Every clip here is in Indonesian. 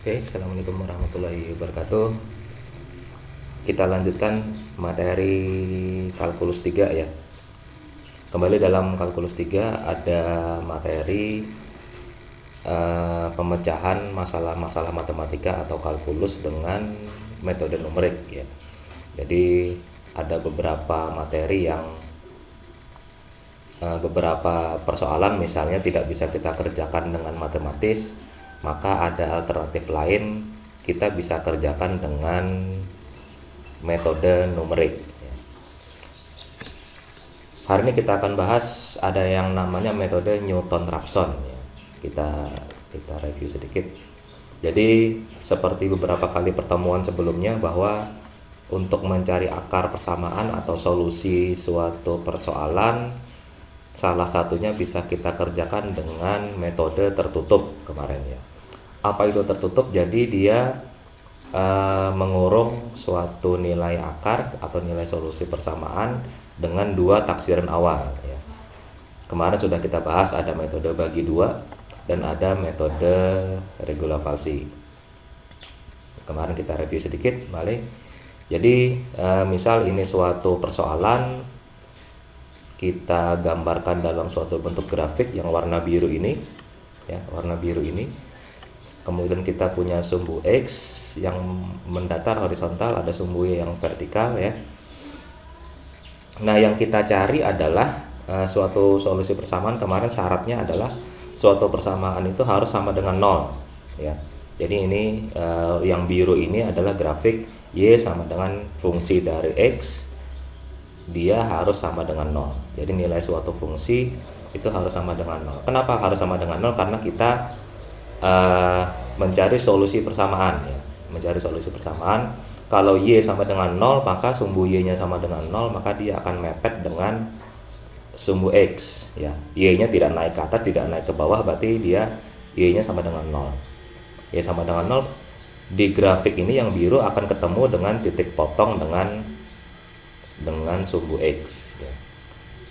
Oke, Assalamualaikum warahmatullahi wabarakatuh. Kita lanjutkan materi kalkulus 3 ya. Kembali dalam kalkulus 3 ada materi pemecahan masalah-masalah matematika atau kalkulus dengan metode numerik ya. Jadi ada beberapa materi yang beberapa persoalan misalnya tidak bisa kita kerjakan dengan matematis, maka ada alternatif lain, kita bisa kerjakan dengan metode numerik. Hari ini kita akan bahas ada yang namanya metode Newton-Raphson ya. Kita review sedikit. Jadi seperti beberapa kali pertemuan sebelumnya, bahwa untuk mencari akar persamaan atau solusi suatu persoalan, salah satunya bisa kita kerjakan dengan metode tertutup kemarin ya. Apa itu tertutup? Jadi dia mengurung suatu nilai akar atau nilai solusi persamaan dengan dua taksiran awal ya. Kemarin sudah kita bahas ada metode bagi dua dan ada metode regula falsi. Kemarin kita review sedikit balik. Jadi misal ini suatu persoalan, kita gambarkan dalam suatu bentuk grafik yang warna biru ini ya, warna biru ini. Kemudian kita punya sumbu X yang mendatar horizontal, ada sumbu Y yang vertikal ya. Nah, yang kita cari adalah suatu solusi persamaan. Kemarin syaratnya adalah suatu persamaan itu harus sama dengan 0 ya. Jadi ini yang biru ini adalah grafik Y sama dengan fungsi dari X, dia harus sama dengan 0. Jadi nilai suatu fungsi itu harus sama dengan 0. Kenapa harus sama dengan 0? Karena kita mencari solusi persamaan ya. Mencari solusi persamaan, kalau Y sama dengan 0 maka sumbu Y nya sama dengan 0, maka dia akan mepet dengan sumbu X ya. Y nya tidak naik ke atas, tidak naik ke bawah, berarti dia Y nya sama dengan 0. Y sama dengan 0 di grafik ini yang biru akan ketemu dengan titik potong dengan sumbu X ya.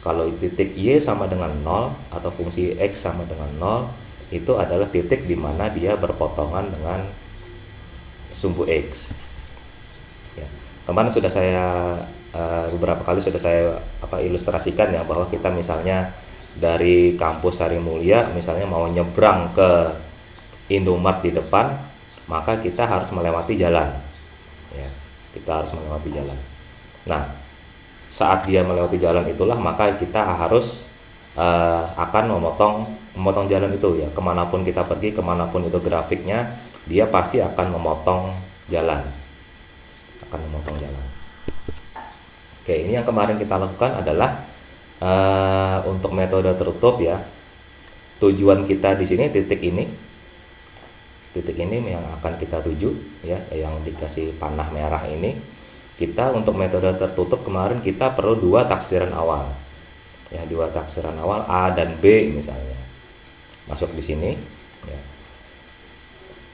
Kalau titik Y sama dengan 0 atau fungsi X sama dengan 0, itu adalah titik di mana dia berpotongan dengan sumbu X ya. Kemarin sudah saya beberapa kali sudah saya ilustrasikan ya, bahwa kita misalnya dari kampus Sari Mulia misalnya mau nyebrang ke Indomart di depan, maka kita harus melewati jalan ya. Kita harus melewati jalan. Nah, saat dia melewati jalan itulah maka kita harus akan memotong jalan itu ya. Kemanapun kita pergi, kemanapun itu grafiknya, dia pasti akan memotong jalan, Oke, ini yang kemarin kita lakukan adalah untuk metode tertutup ya. Tujuan kita di sini titik ini yang akan kita tuju ya, yang dikasih panah merah ini. Kita untuk metode tertutup kemarin kita perlu dua taksiran awal ya, dua taksiran awal A dan B misalnya masuk di sini ya.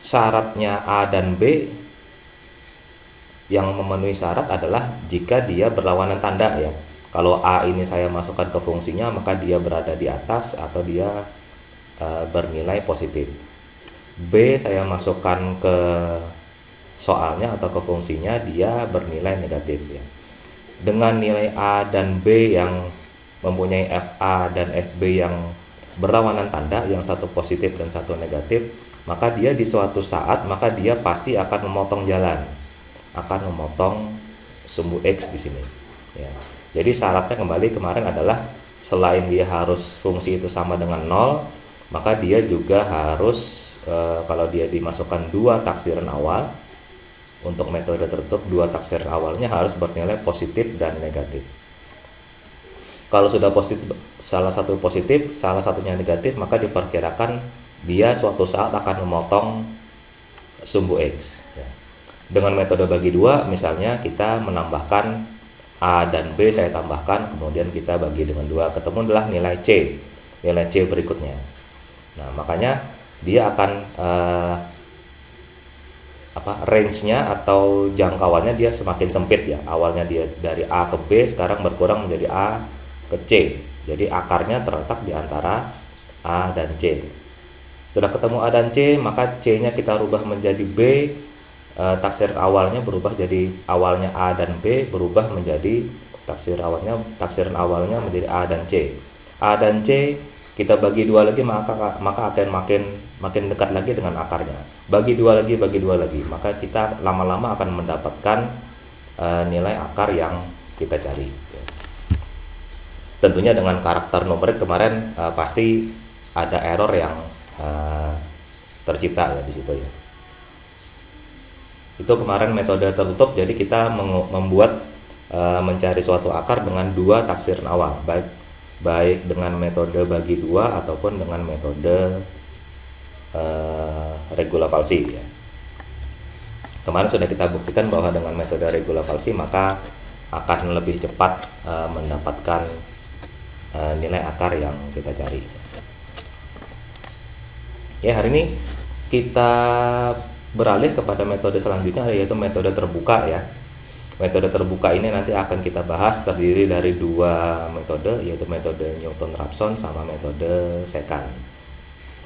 Syaratnya A dan B, yang memenuhi syarat adalah jika dia berlawanan tanda ya. Kalau A ini saya masukkan ke fungsinya, maka dia berada di atas atau dia bernilai positif. B saya masukkan ke soalnya atau ke fungsinya, dia bernilai negatif ya. Dengan nilai A dan B yang mempunyai FA dan FB yang berlawanan tanda, yang satu positif dan satu negatif, maka dia di suatu saat maka dia pasti akan memotong jalan, akan memotong sumbu X di sini ya. Jadi syaratnya kembali kemarin adalah selain dia harus fungsi itu sama dengan 0, maka dia juga harus kalau dia dimasukkan dua taksiran awal, untuk metode tertutup dua taksiran awalnya harus bernilai positif dan negatif. Kalau sudah positif, salah satu positif, salah satunya negatif, maka diperkirakan dia suatu saat akan memotong sumbu X ya. Dengan metode bagi dua, misalnya kita menambahkan A dan B, saya tambahkan, kemudian kita bagi dengan dua, ketemu adalah nilai C berikutnya. Nah, makanya dia akan range-nya atau jangkauannya dia semakin sempit ya. Awalnya dia dari A ke B, sekarang berkurang menjadi A ke C. Jadi akarnya terletak di antara A dan C. Setelah ketemu A dan C, maka C-nya kita rubah menjadi B, taksiran awalnya berubah jadi awalnya A dan B berubah menjadi taksiran awalnya menjadi A dan C. A dan C kita bagi dua lagi, maka akan makin dekat lagi dengan akarnya. Bagi dua lagi, maka kita lama-lama akan mendapatkan nilai akar yang kita cari. Tentunya dengan karakter numerik kemarin pasti ada error yang tercipta ya di situ ya. Itu kemarin metode tertutup, jadi kita membuat mencari suatu akar dengan dua taksiran awal, baik dengan metode bagi dua ataupun dengan metode regula falsi ya. Kemarin sudah kita buktikan bahwa dengan metode regula falsi maka akan lebih cepat mendapatkan nilai akar yang kita cari. Ya, hari ini kita beralih kepada metode selanjutnya, yaitu metode terbuka ya. Metode terbuka ini nanti akan kita bahas, terdiri dari dua metode, yaitu metode Newton-Raphson sama metode Secant.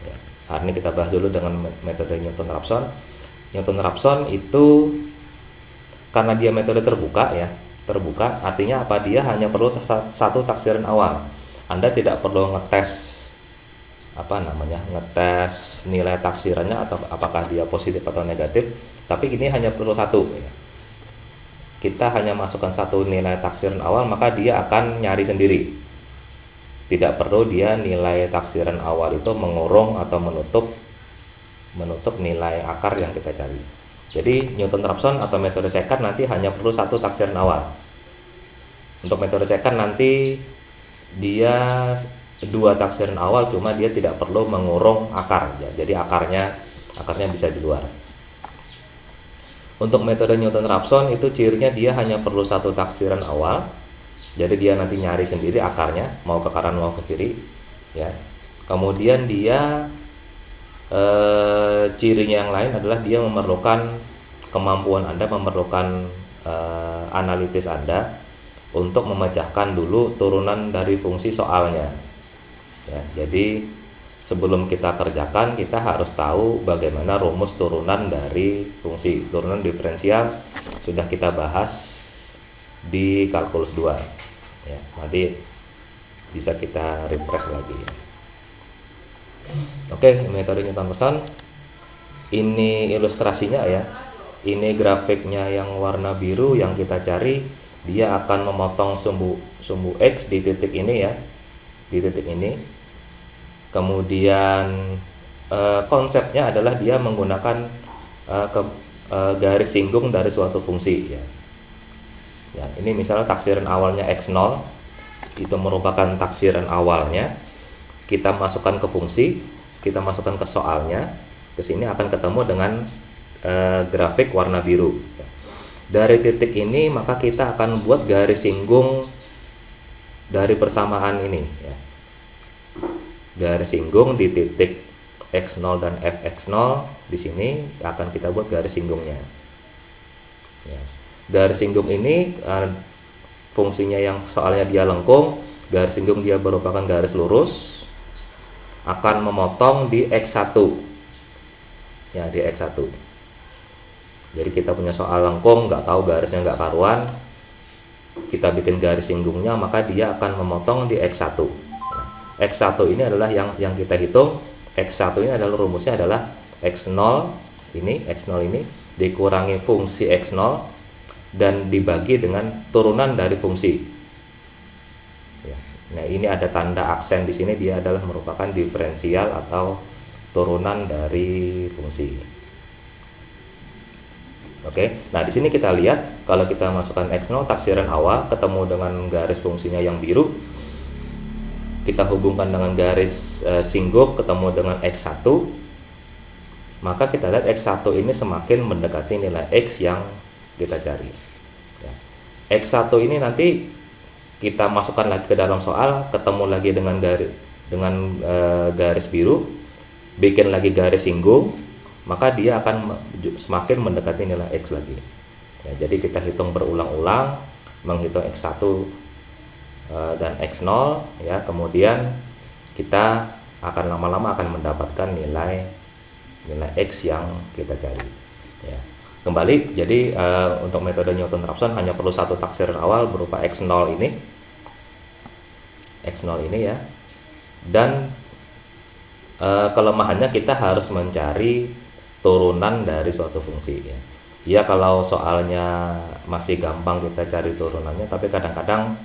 Ya, hari ini kita bahas dulu dengan metode Newton-Raphson. Newton-Raphson itu karena dia metode terbuka ya. Terbuka artinya apa? Dia hanya perlu satu taksiran awal. Anda tidak perlu ngetes nilai taksirannya atau apakah dia positif atau negatif, tapi ini hanya perlu satu ya. Kita hanya masukkan satu nilai taksiran awal, maka dia akan nyari sendiri. Tidak perlu dia nilai taksiran awal itu mengurung atau menutup nilai akar yang kita cari. Jadi Newton-Raphson atau metode Secant nanti hanya perlu satu taksiran awal. Untuk metode Secant nanti dia dua taksiran awal, cuma dia tidak perlu mengurung akar ya. Jadi akarnya bisa di luar. Untuk metode Newton-Raphson itu cirinya dia hanya perlu satu taksiran awal. Jadi dia nanti nyari sendiri akarnya, mau ke kanan mau ke kiri ya. Kemudian dia cirinya yang lain adalah dia memerlukan kemampuan Anda, memerlukan analitis Anda untuk memecahkan dulu turunan dari fungsi soalnya. Ya, jadi sebelum kita kerjakan kita harus tahu bagaimana rumus turunan dari fungsi. Turunan diferensial sudah kita bahas di kalkulus 2 ya, nanti bisa kita refresh lagi ya. Oke, metode Newton-Raphson ini ilustrasinya ya. Ini grafiknya yang warna biru yang kita cari, dia akan memotong sumbu X di titik ini ya, di titik ini. Kemudian konsepnya adalah dia menggunakan garis singgung dari suatu fungsi ya. Ya, ini misalnya taksiran awalnya X0, itu merupakan taksiran awalnya. Kita masukkan ke fungsi, kita masukkan ke soalnya, ke sini akan ketemu dengan grafik warna biru. Dari titik ini maka kita akan buat garis singgung dari persamaan ini ya. Garis singgung di titik X0 dan Fx0, di sini akan kita buat garis singgungnya ya. Garis singgung ini fungsinya yang soalnya dia lengkung, garis singgung dia merupakan garis lurus, akan memotong di X1 ya, di X1. Jadi kita punya soal lengkung, nggak tahu garisnya nggak karuan, kita bikin garis singgungnya, maka dia akan memotong di X1. X1 ini adalah yang kita hitung. X1 ini adalah rumusnya adalah X0 ini dikurangi fungsi X0 dan dibagi dengan turunan dari fungsi ya. Nah, ini ada tanda aksen di sini, dia adalah merupakan diferensial atau turunan dari fungsi. Oke, nah di sini kita lihat kalau kita masukkan X0 taksiran awal ketemu dengan garis fungsinya yang biru, kita hubungkan dengan garis singgung ketemu dengan X1, maka kita lihat X1 ini semakin mendekati nilai X yang kita cari ya. X1 ini nanti kita masukkan lagi ke dalam soal, ketemu lagi dengan garis biru, bikin lagi garis singgung, maka dia akan semakin mendekati nilai X lagi ya. Jadi kita hitung berulang-ulang, menghitung X1 dan X0 ya, kemudian kita akan lama-lama akan mendapatkan nilai X yang kita cari ya. Kembali, jadi untuk metode Newton-Raphson hanya perlu satu taksiran awal berupa X0 ini ya, dan kelemahannya kita harus mencari turunan dari suatu fungsi ya. Ya kalau soalnya masih gampang kita cari turunannya, tapi kadang-kadang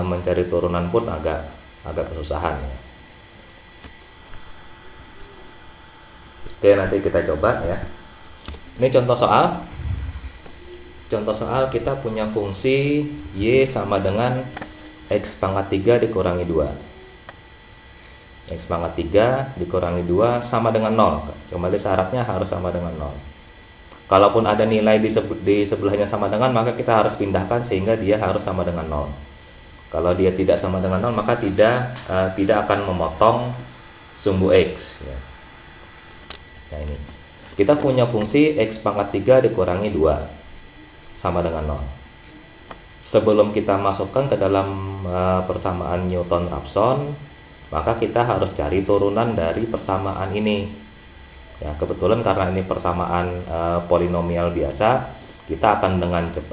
mencari turunan pun agak kesusahan ya. Oke, nanti kita coba ya. Ini contoh soal. Contoh soal, kita punya fungsi Y sama dengan X pangkat 3 dikurangi 2. X pangkat 3 dikurangi 2 sama dengan 0. Kembali syaratnya harus sama dengan 0. Kalaupun ada nilai di sebelahnya sama dengan, maka kita harus pindahkan sehingga dia harus sama dengan 0. Kalau dia tidak sama dengan 0, maka tidak akan memotong sumbu X ya. Nah ini, kita punya fungsi X pangkat 3 dikurangi 2 sama dengan 0. Sebelum kita masukkan ke dalam persamaan Newton-Raphson, maka kita harus cari turunan dari persamaan ini ya. Kebetulan karena ini persamaan polinomial biasa, kita akan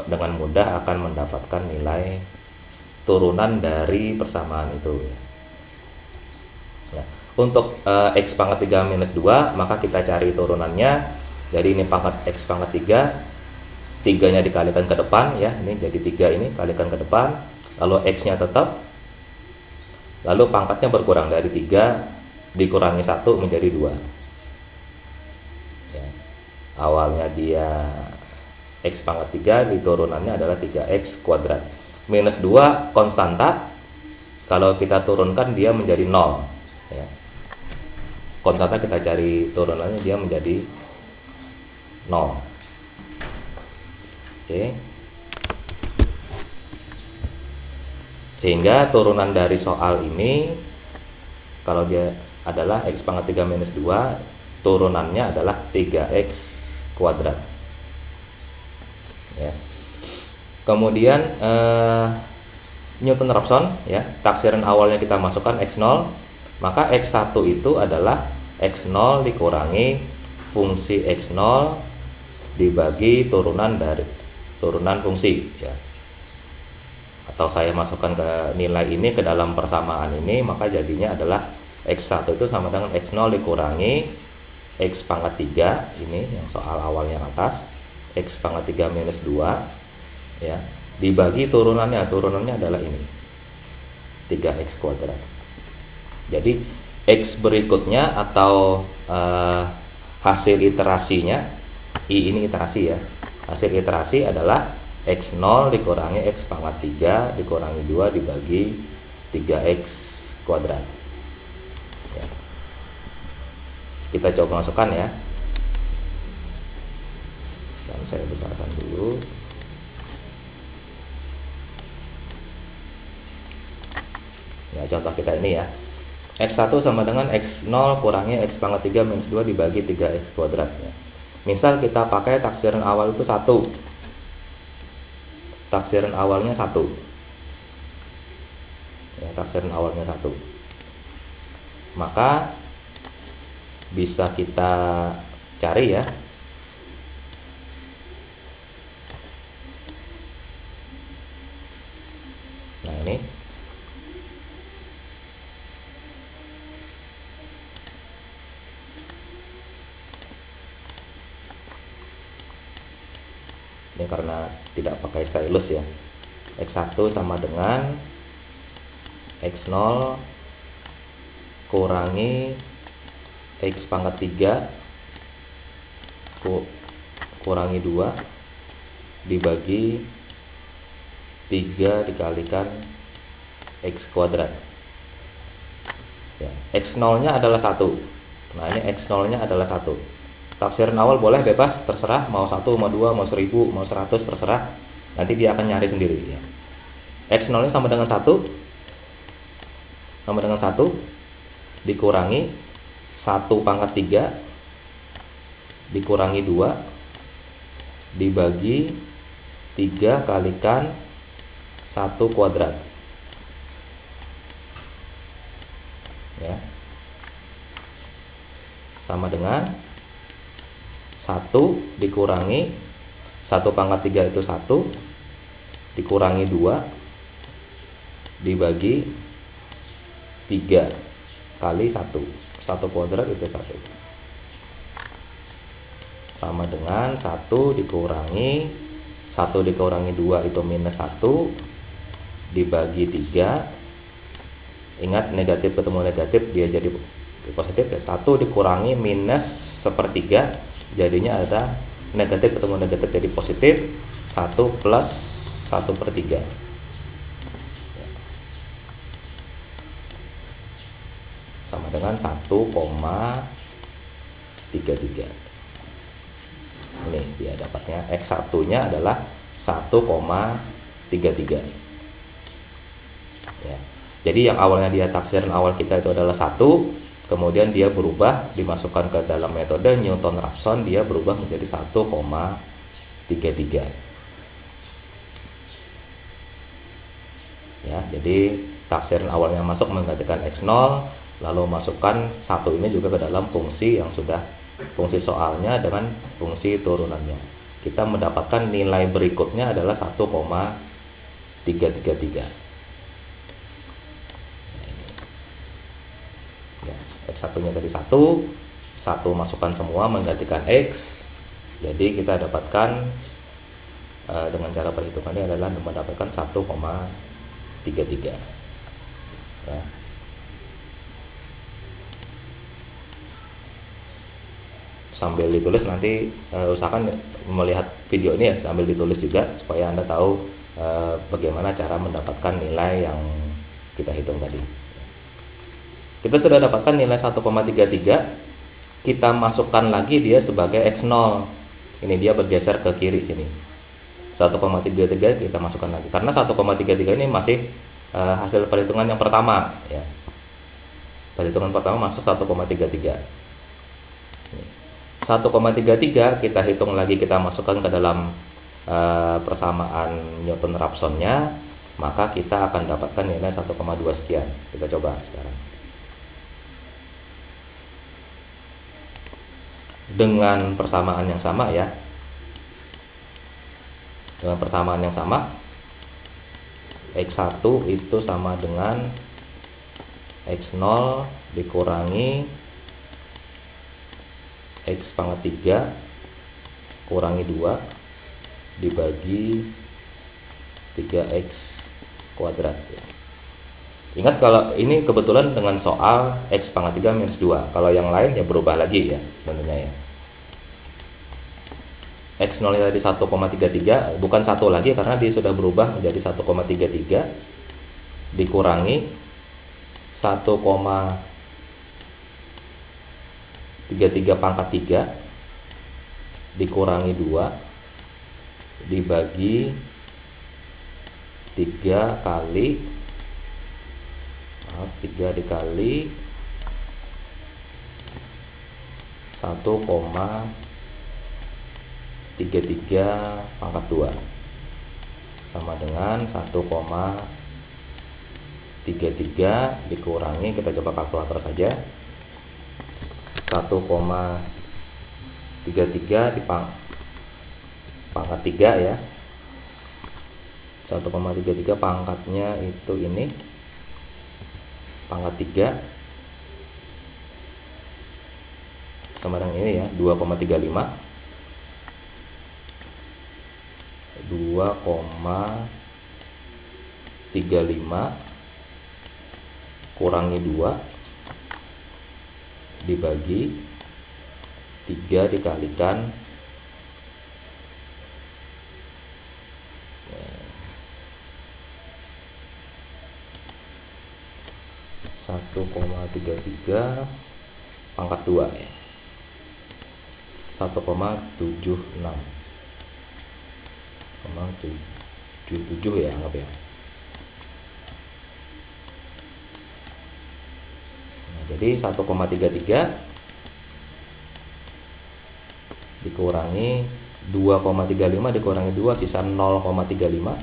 dengan mudah akan mendapatkan nilai turunan dari persamaan itu ya. Untuk X pangkat 3 minus 2, maka kita cari turunannya. Jadi ini pangkat X pangkat 3, 3-nya dikalikan ke depan ya, ini jadi 3 ini kalikan ke depan, lalu X-nya tetap, lalu pangkatnya berkurang dari 3 dikurangi 1 menjadi 2 ya. Awalnya dia X pangkat 3, di turunannya adalah 3X kuadrat. Minus 2 konstanta, kalau kita turunkan dia menjadi 0 ya. Konstanta kita cari turunannya, dia menjadi 0. Oke. Sehingga turunan dari soal ini, kalau dia adalah X pangkat 3 minus 2, turunannya adalah 3X kuadrat ya. Kemudian Newton-Raphson ya, taksiran awalnya kita masukkan X0, maka X1 itu adalah X0 dikurangi fungsi X0 dibagi turunan fungsi ya. Atau saya masukkan ke nilai ini ke dalam persamaan ini, maka jadinya adalah X1 itu sama dengan X0 dikurangi X pangkat 3, ini yang soal awal yang atas, X pangkat 3 minus 2 ya, dibagi turunannya adalah ini 3X kuadrat. Jadi X berikutnya atau hasil iterasinya, I ini iterasi ya, hasil iterasi adalah X0 dikurangi X pangkat 3 dikurangi 2 dibagi 3X kuadrat ya. Kita coba masukkan ya, dan saya besarkan dulu. Ya, contoh kita ini ya, X1 sama dengan X0 kurangi X pangkat 3 minus 2 dibagi 3X kuadrat ya. Misal kita pakai taksiran awal itu 1, taksiran awalnya 1 ya, taksiran awalnya 1, maka bisa kita cari ya, nah ini karena tidak pakai stylus ya. X1 sama dengan X0 kurangi X pangkat 3 kurangi 2 dibagi 3 dikalikan X kuadrat ya. X0 nya adalah 1. Nah ini X0 nya adalah 1. Taksiran awal boleh bebas, terserah, mau 1, mau 2, mau 1000, mau 100, terserah. Nanti dia akan nyari sendiri ya. X0 nya sama dengan 1 dikurangi 1 pangkat 3 dikurangi 2 dibagi 3 kalikan 1 kuadrat ya. sama dengan 1 dikurangi 1 pangkat 3 itu 1 dikurangi 2 dibagi 3 kali 1 kuadrat itu 1 sama dengan 1 dikurangi 2 itu minus 1 dibagi 3. Ingat, negatif ketemu negatif dia jadi positif ya. 1 dikurangi minus 1/3 jadinya ada negatif ketemu negatif jadi positif. 1 plus 1/3 sama dengan 1,33. Ini dia dapatnya, X1 nya adalah 1,33 ya. Jadi yang awalnya dia taksiran awal kita itu adalah 1, kemudian dia berubah dimasukkan ke dalam metode Newton-Raphson, dia berubah menjadi 1,33 ya. Jadi taksiran awalnya masuk menggantikan X0, lalu masukkan 1 ini juga ke dalam fungsi yang sudah fungsi soalnya dengan fungsi turunannya. Kita mendapatkan nilai berikutnya adalah 1,333 ya. X1 nya tadi 1 masukkan semua menggantikan X, jadi kita dapatkan dengan cara perhitungannya adalah mendapatkan 1,33 ya. Sambil ditulis nanti usahakan melihat video ini ya, sambil ditulis juga supaya Anda tahu bagaimana cara mendapatkan nilai yang kita hitung tadi. Kita sudah dapatkan nilai 1,33, kita masukkan lagi dia sebagai X0. Ini dia bergeser ke kiri sini. 1,33 kita masukkan lagi karena 1,33 ini masih hasil perhitungan yang pertama ya. Perhitungan pertama masuk 1,33. 1,33 kita hitung lagi, kita masukkan ke dalam persamaan Newton-Raphson-nya, maka kita akan dapatkan nilai 1,2 sekian. Kita coba sekarang. Dengan persamaan yang sama ya. Dengan persamaan yang sama, X1 itu sama dengan X0 dikurangi X pangkat 3 kurangi 2 dibagi 3X kuadrat ya. Ingat kalau ini kebetulan dengan soal X pangkat 3 minus 2. Kalau yang lain ya berubah lagi ya tentunya ya. X0 tadi 1,33 bukan 1 lagi karena dia sudah berubah menjadi 1,33 dikurangi 1,33 pangkat 3 dikurangi 2 dibagi 3 kali 3 dikali 1,33 pangkat 2 sama dengan 1,33 dikurangi, kita coba kalkulator saja, 1,33 di pangkat 3 ya. 1,33 pangkatnya itu ini pangkat 3 sama dengan ini ya, 2,35 kurangi 2 dibagi 3 dikalikan 1,33 pangkat 2 ya, 1,76 ya anggap ya. Nah, jadi 1,33 dikurangi 2,35 dikurangi 2 sisa 0,35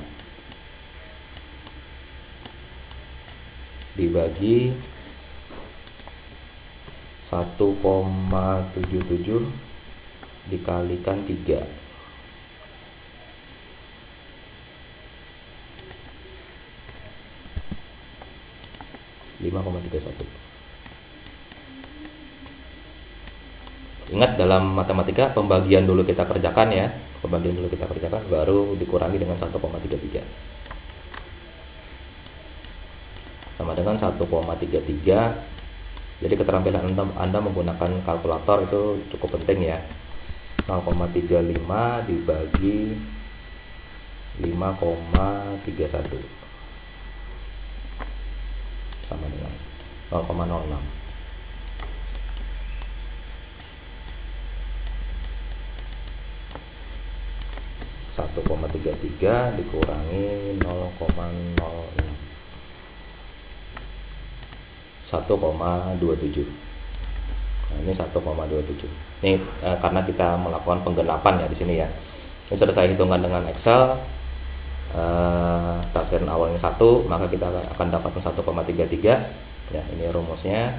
dibagi 1,77 dikalikan 3. 5,31. Ingat, dalam matematika pembagian dulu kita kerjakan ya. Pembagian dulu kita kerjakan baru dikurangi dengan 1,33. Sama dengan 1,33. Jadi keterampilan Anda menggunakan kalkulator itu cukup penting ya. 0,35 dibagi 5,31 sama dengan 0,06. Satu koma 33 dikurangi 0,06, 1,27. Nah, ini 1,27. Ini karena kita melakukan penggenapan ya di sini ya. Ini sudah saya hitungkan dengan Excel. Taksiran awalnya 1, maka kita akan dapatkan 1,33 ya. Ini rumusnya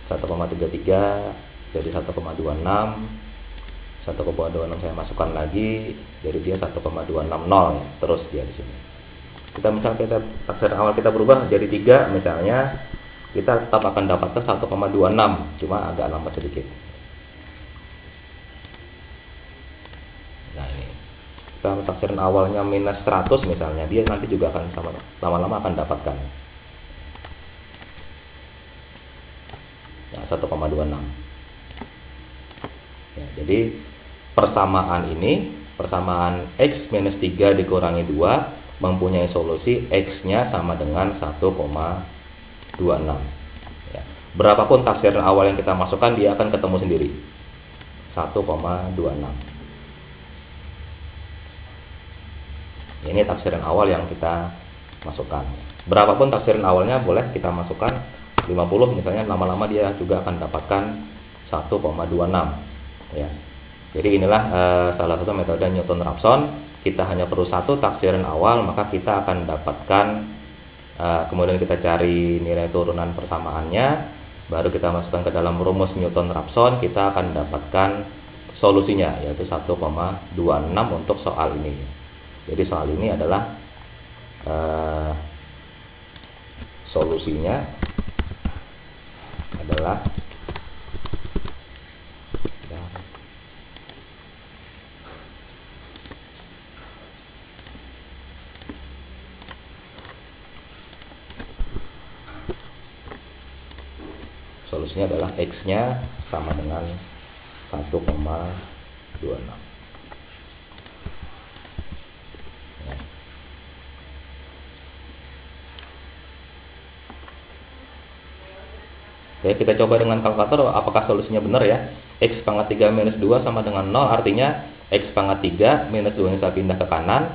1,33 jadi 1,26. 1,26 saya masukkan lagi, jadi dia 1,260 ya. Terus dia di sini. Kita taksiran awal kita berubah jadi 3 misalnya, kita tetap akan dapatkan 1,26, cuma agak lambat sedikit. Nah, ini kita taksiran awalnya minus 100 misalnya, dia nanti juga akan sama, lama-lama akan dapatkan ya, 1,26 ya. Jadi persamaan ini, persamaan X minus 3 dikurangi 2 mempunyai solusi X nya sama dengan 1,26 ya. Berapapun taksiran awal yang kita masukkan, dia akan ketemu sendiri 1,26. Ini taksiran awal yang kita masukkan. Berapapun taksiran awalnya boleh kita masukkan, 50 misalnya, lama-lama dia juga akan dapatkan 1,26 ya. Jadi inilah salah satu metode Newton-Raphson. Kita hanya perlu satu taksiran awal, maka kita akan dapatkan, kemudian kita cari nilai turunan persamaannya, baru kita masukkan ke dalam rumus Newton-Raphson, kita akan dapatkan solusinya, yaitu 1,26 untuk soal ini. Jadi soal ini adalah solusinya adalah X-nya sama dengan 1,26. Oke, kita coba dengan kalkulator apakah solusinya benar ya. X pangkat 3 minus 2 sama dengan 0, artinya X pangkat 3 minus 2 yang saya pindah ke kanan,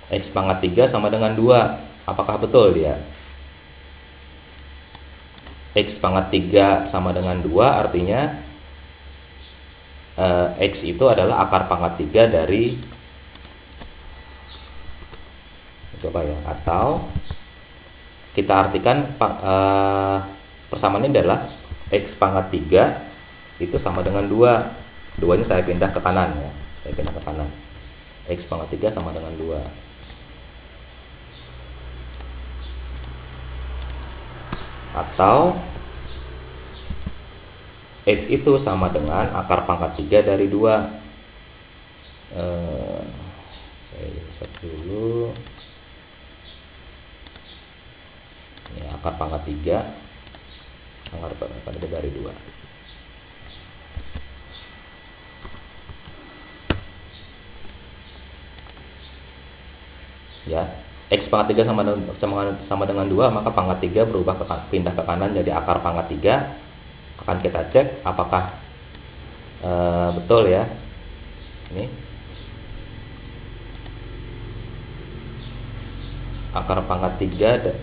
X pangkat 3 sama dengan 2. Apakah betul dia? X pangkat 3 sama dengan 2 artinya X itu adalah akar pangkat 3 dari, coba ya, atau kita artikan persamaan ini adalah X pangkat 3 itu sama dengan 2. 2 nya saya pindah ke kanan ya. Saya pindah ke kanan. X pangkat 3 sama dengan 2. Atau X itu sama dengan akar pangkat 3 dari 2. Saya set dulu. Ini akar pangkat 3. Akar pangkat 3 dari 2. Ya, X pangkat 3 sama dengan 2, maka pangkat 3 berubah pindah ke kanan jadi akar pangkat 3. Akan kita cek apakah betul ya. Ini akar pangkat 3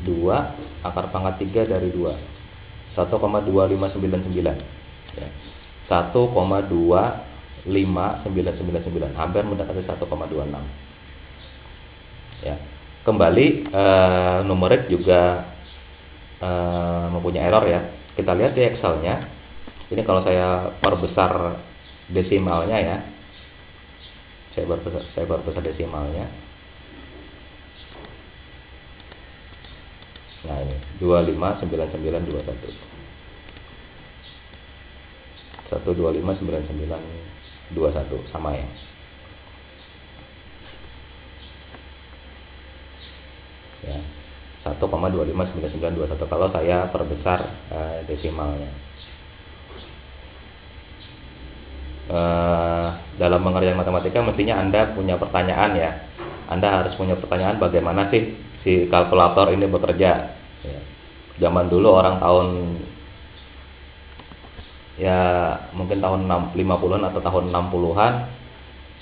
2, akar pangkat 3 dari 2, 1,2599 ya. 1,25999, hampir mendekati 1,26 ya. Kembali numerik juga mempunyai error ya. Kita lihat di Excelnya. Ini kalau saya perbesar desimalnya ya, saya perbesar desimalnya. Nah ini 259921 1259921 sama ya. Ya, 1,259921 kalau saya perbesar desimalnya. Dalam pengerjaan matematika mestinya Anda punya pertanyaan ya. Anda harus punya pertanyaan bagaimana sih si kalkulator ini bekerja ya. Zaman dulu orang tahun ya mungkin tahun 50-an atau tahun 60-an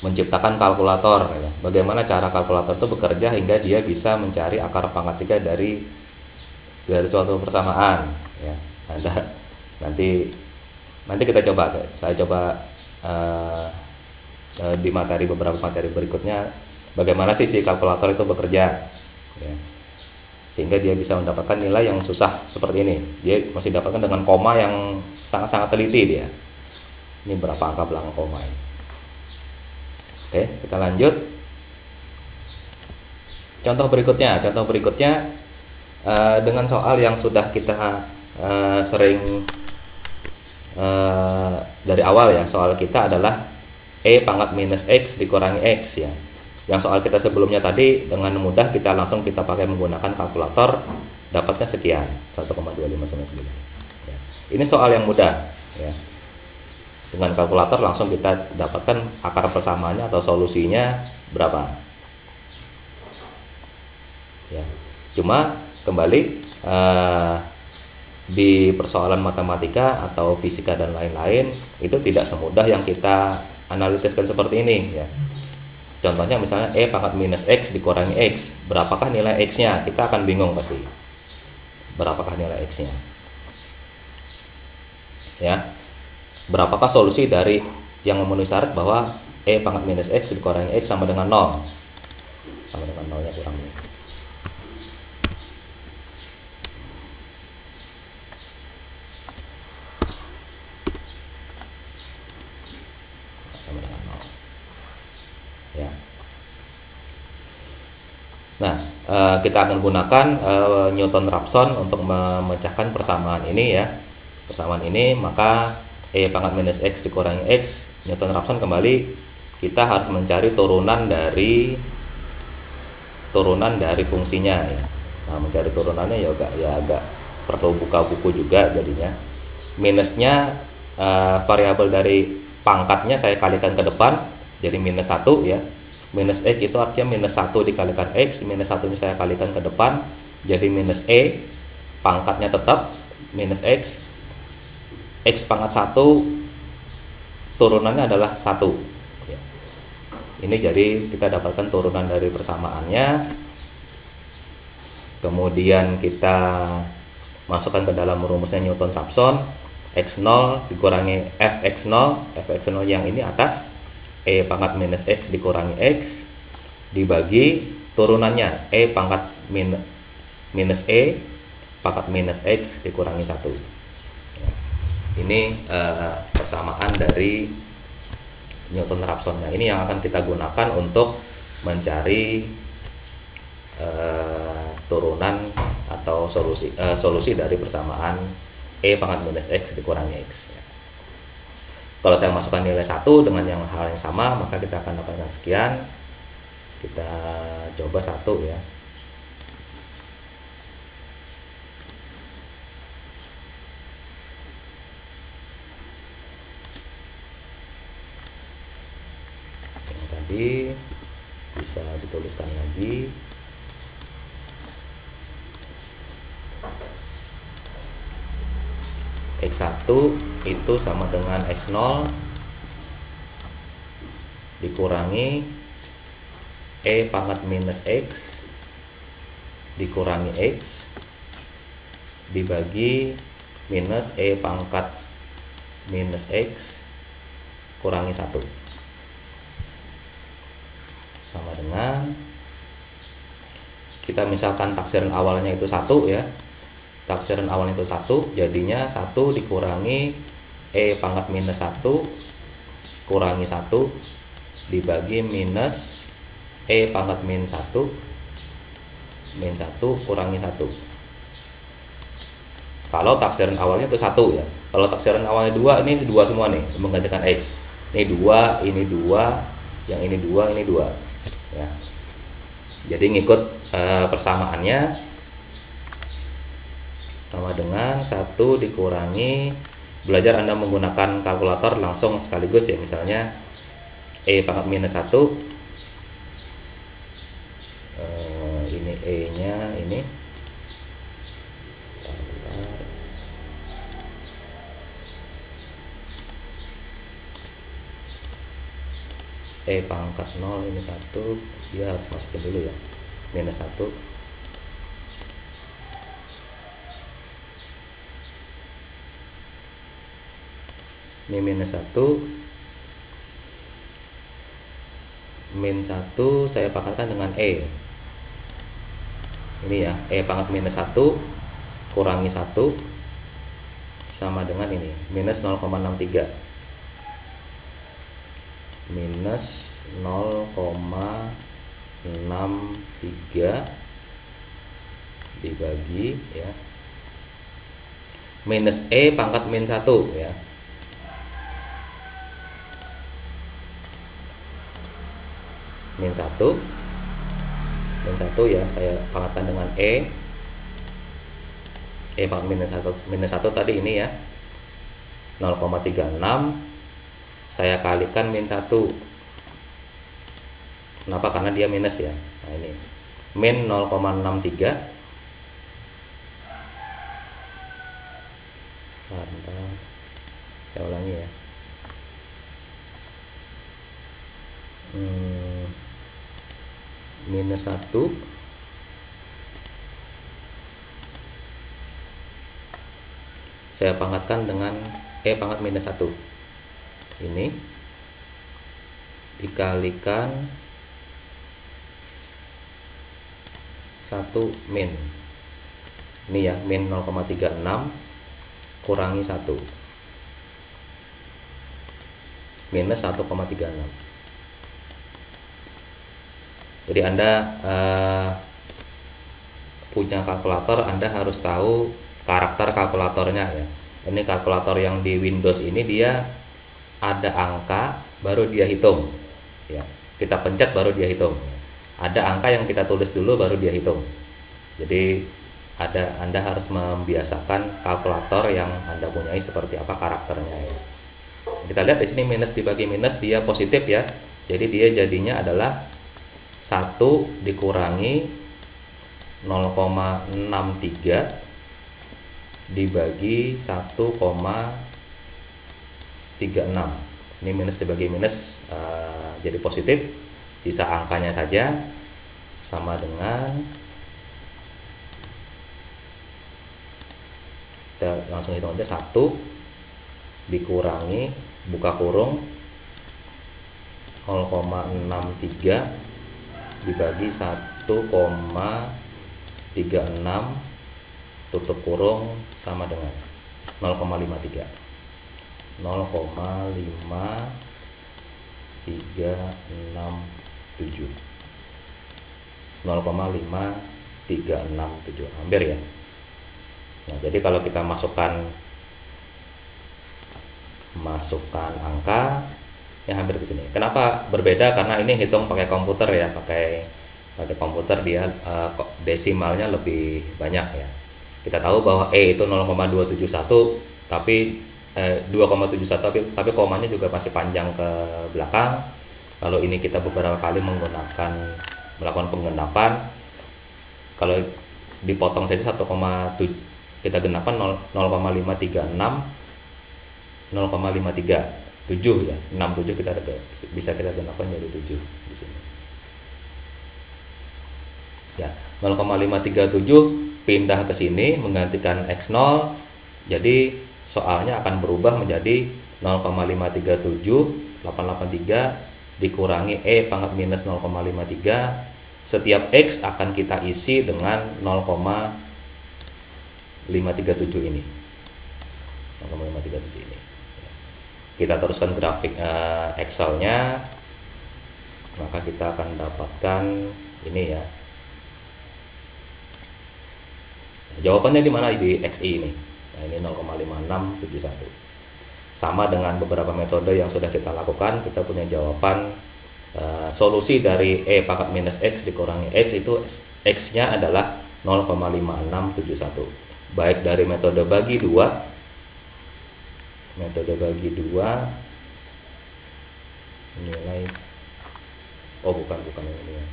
menciptakan kalkulator ya. Bagaimana cara kalkulator itu bekerja hingga dia bisa mencari akar pangkat 3 dari suatu persamaan ya. Anda nanti kita coba, saya coba di beberapa materi berikutnya bagaimana sih si kalkulator itu bekerja ya. Sehingga dia bisa mendapatkan nilai yang susah seperti ini. Dia masih dapatkan dengan koma yang sangat-sangat teliti dia. Ini berapa angka belakang koma ini. Oke, kita lanjut. Contoh berikutnya dengan soal yang sudah kita sering dari awal ya. Soal kita adalah E pangkat minus X dikurangi X ya. Yang soal kita sebelumnya tadi dengan mudah kita pakai menggunakan kalkulator, dapatnya sekian 1,2599 ya. Ini soal yang mudah ya. Dengan kalkulator langsung kita dapatkan akar persamaannya atau solusinya berapa ya. Cuma kembali di persoalan matematika atau fisika dan lain-lain itu tidak semudah yang kita analitiskan seperti ini ya. Contohnya misalnya E pangkat minus X dikurangi X, berapakah nilai X-nya? Kita akan bingung pasti. Berapakah nilai X-nya? Ya. Berapakah solusi dari yang memenuhi syarat bahwa E pangkat minus X dikurangi X sama dengan 0? Sama dengan 0-nya kurang. Sama dengan 0. Ya. Nah, kita akan gunakan Newton-Raphson untuk memecahkan persamaan ini ya. Persamaan ini maka E pangkat minus X dikurangi X, Newton-Raphson kembali kita harus mencari turunan dari fungsinya ya. Nah, mencari turunannya ya agak perlu buka buku juga jadinya. Minusnya variabel dari pangkatnya saya kalikan ke depan jadi minus 1 ya. Minus X itu artinya minus 1 dikalikan X, minus 1 nya saya kalikan ke depan jadi minus E, pangkatnya tetap minus X pangkat 1 turunannya adalah 1 ya. Ini jadi kita dapatkan turunan dari persamaannya, kemudian kita masukkan ke dalam rumusnya Newton-Raphson, X0 dikurangi Fx0 yang ini atas E pangkat minus X dikurangi X dibagi turunannya E pangkat minus E pangkat minus X dikurangi 1 ya. Ini persamaan dari Newton-Raphson-nya. Ini yang akan kita gunakan untuk mencari turunan atau solusi dari persamaan E pangkat minus X dikurangi X ya. Kalau saya masukkan nilai 1 dengan hal yang sama, maka kita akan dapatkan sekian. Kita coba 1 ya. Yang tadi bisa dituliskan lagi. X1 itu sama dengan X0 dikurangi E pangkat minus X dikurangi X dibagi minus E pangkat minus X kurangi 1 sama dengan kita misalkan taksiran awalnya itu 1 ya. taksiran awalnya itu 1, jadinya 1 dikurangi E pangkat minus 1 kurangi 1 dibagi minus E pangkat min 1 kurangi 1. Kalau taksiran awalnya itu 1 ya. Kalau taksiran awalnya 2, ini 2 semua nih, menggantikan X. Ini 2, ini 2, yang ini 2, ini 2 ya. Jadi ngikut persamaannya sama dengan 1 dikurangi, belajar Anda menggunakan kalkulator langsung sekaligus ya, misalnya E pangkat minus 1, ini E nya ini E pangkat 0 ini 1, dia harus masukin dulu ya, minus 1 ini minus 1 min 1 saya pangkatkan dengan E ini ya, E pangkat minus 1 kurangi 1 sama dengan ini minus 0,63 minus 0,63 dibagi ya minus E pangkat min 1 ya, min 1 ya, saya pangkatkan dengan E pangkat minus 1 tadi ini ya 0,36, saya kalikan min 1. Kenapa? Karena dia minus ya. Nah ini min 0,63. Bentar, saya ulangi ya. Minus 1 saya pangkatkan dengan E pangkat minus 1 ini dikalikan 1 min ini ya, min 0,36 kurangi 1 minus 1,36. Jadi Anda punya kalkulator, Anda harus tahu karakter kalkulatornya ya. Ini kalkulator yang di Windows ini dia ada angka baru dia hitung ya, kita pencet baru dia hitung. Ada angka yang kita tulis dulu baru dia hitung. Jadi Anda harus membiasakan kalkulator yang Anda punyai seperti apa karakternya ya. Kita lihat di sini minus dibagi minus dia positif ya. Jadi dia jadinya adalah 1 dikurangi 0,63 dibagi 1,36. Ini minus dibagi minus jadi positif, bisa angkanya saja sama dengan, kita langsung hitung aja, 1 dikurangi buka kurung 0,63 dibagi 1,36 tutup kurung sama dengan 0,53 0,5367 hampir ya. Nah, jadi kalau kita masukkan angka ya hampir ke sini. Kenapa berbeda? Karena ini hitung pakai komputer ya, pakai komputer dia desimalnya lebih banyak ya. Kita tahu bahwa E itu 0,271 tapi 2,71 tapi komanya juga masih panjang ke belakang. Kalau ini kita beberapa kali melakukan penggenapan, kalau dipotong saja 1,7 kita genapan 0,536 0,537 ya, 67 kita bisa kita genapkan jadi 7 di sini. Ya, 0,537 pindah ke sini menggantikan X0. Jadi soalnya akan berubah menjadi 0,537 dikurangi E pangkat minus 0,53. Setiap X akan kita isi dengan 0,537 537 ini. 0,537 ini. Kita teruskan grafik Excelnya, maka kita akan dapatkan ini ya. Jawabannya di mana? Di XI ini. Nah, ini 0,5671. Sama dengan beberapa metode yang sudah kita lakukan, kita punya jawaban solusi dari E pangkat minus X dikurangi X, itu X-nya adalah 0,5671. Baik dari metode bagi 2, nilai, oh bukan ini ya.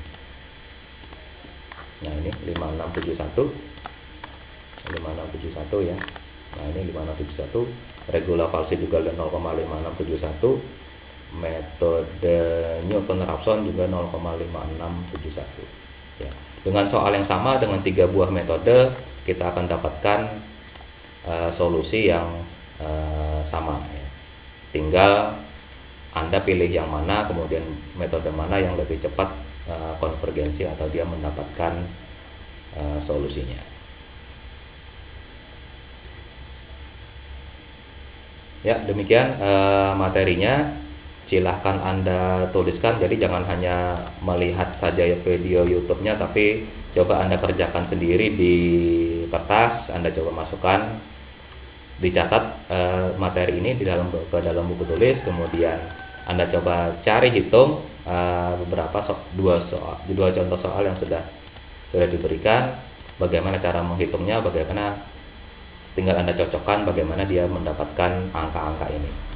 Nah ini 5671 ya. Nah ini 5671, regula falsi juga 0,5671, metode Newton-Raphson juga 0,5671 ya. Dengan soal yang sama, dengan 3 buah metode, kita akan dapatkan solusi yang sama ya. Tinggal Anda pilih yang mana, kemudian metode mana yang lebih cepat konvergensi atau dia mendapatkan solusinya. Ya, demikian materinya. Silahkan Anda tuliskan, jadi jangan hanya melihat saja video YouTube-nya, tapi coba Anda kerjakan sendiri di kertas. Anda coba masukkan, dicatat materi ini ke dalam buku tulis, kemudian Anda coba cari hitung dua contoh soal yang sudah diberikan, bagaimana cara menghitungnya, bagaimana, tinggal Anda cocokkan bagaimana dia mendapatkan angka-angka ini.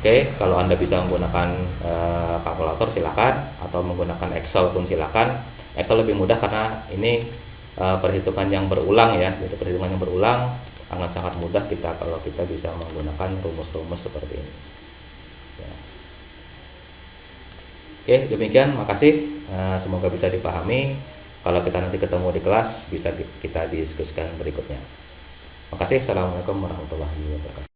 Oke, kalau Anda bisa menggunakan kalkulator silakan, atau menggunakan Excel pun silakan. Excel lebih mudah karena ini perhitungan yang berulang ya. Jadi perhitungan yang berulang akan sangat mudah kalau kita bisa menggunakan rumus-rumus seperti ini. Ya. Oke, demikian, makasih. Semoga bisa dipahami. Kalau kita nanti ketemu di kelas, bisa kita diskusikan berikutnya. Makasih. Assalamualaikum warahmatullahi wabarakatuh.